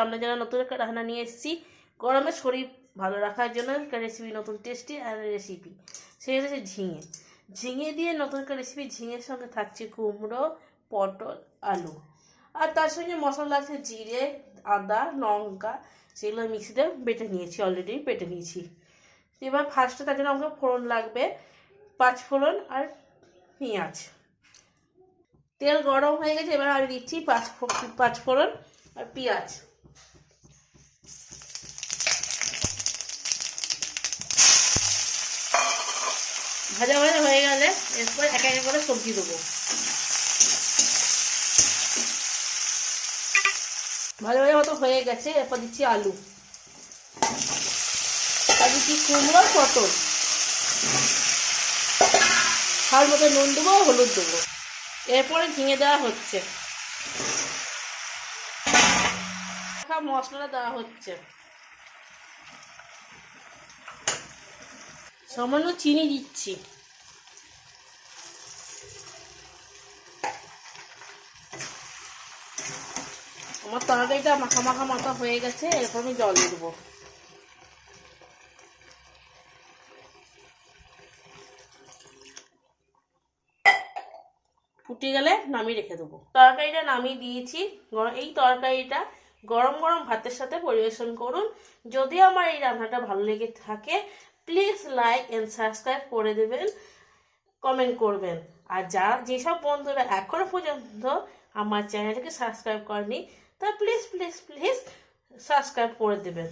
আমরা যারা নতুন একটা রান্না নিয়ে এসেছি গরমে শরীর ভালো রাখার জন্য একটা রেসিপি, নতুন টেস্টি আর রেসিপি, সেই হচ্ছে ঝিঙে। ঝিঙে দিয়ে নতুন একটা রেসিপি। ঝিঙের সঙ্গে থাকছে কুমড়ো, পটল, আলু, আর তার সঙ্গে মশলা আছে জিরে, আদা, লঙ্কা, সেগুলো মিক্সিতে বেটে নিয়েছি, অলরেডি বেটে নিয়েছি। এবার ফার্স্টে তার জন্য আমাকে ফোড়ন লাগবে, 5 ফোড়ন আর পেঁয়াজ। তেল গরম হয়ে গেছে, এবার আমি দিচ্ছি 5 ফোড়ন আর পেঁয়াজ। ভাজা ভাজা হয়ে গেলে এরপর এক এক করে সবজি দেবো। ভাজা ভাজা মতো হয়ে গেছে, এরপর দিচ্ছি আলু, আর দিচ্ছি কুমড়ো, পটল, স্বাদ মতো নুন দেবো, হলুদ দেবো। এরপরে ঝিঙে দেওয়া হচ্ছে, মশলাটা দেওয়া হচ্ছে, সামান্য চিনি দিচ্ছি। আমার তরকারিটা মাখা মাখা মাখা হয়ে গেছে, এরপর আমি জল দিয়ে দেবো। ফুটে গেলে নামিয়ে রেখে দেবো। তরকারিটা নামিয়ে দিয়েছি। এই তরকারিটা গরম গরম ভাতের সাথে পরিবেশন করুন। যদি আমার এই রান্নাটা ভালো লেগে থাকে প্লিজ লাইক অ্যান্ড সাবস্ক্রাইব করে দেবেন, কমেন্ট করবেন। আর যেসব বন্ধুরা এখনো পর্যন্ত আমার চ্যানেলটাকে সাবস্ক্রাইব করেনি তা প্লিজ প্লিজ প্লিজ সাবস্ক্রাইব করে দেবেন।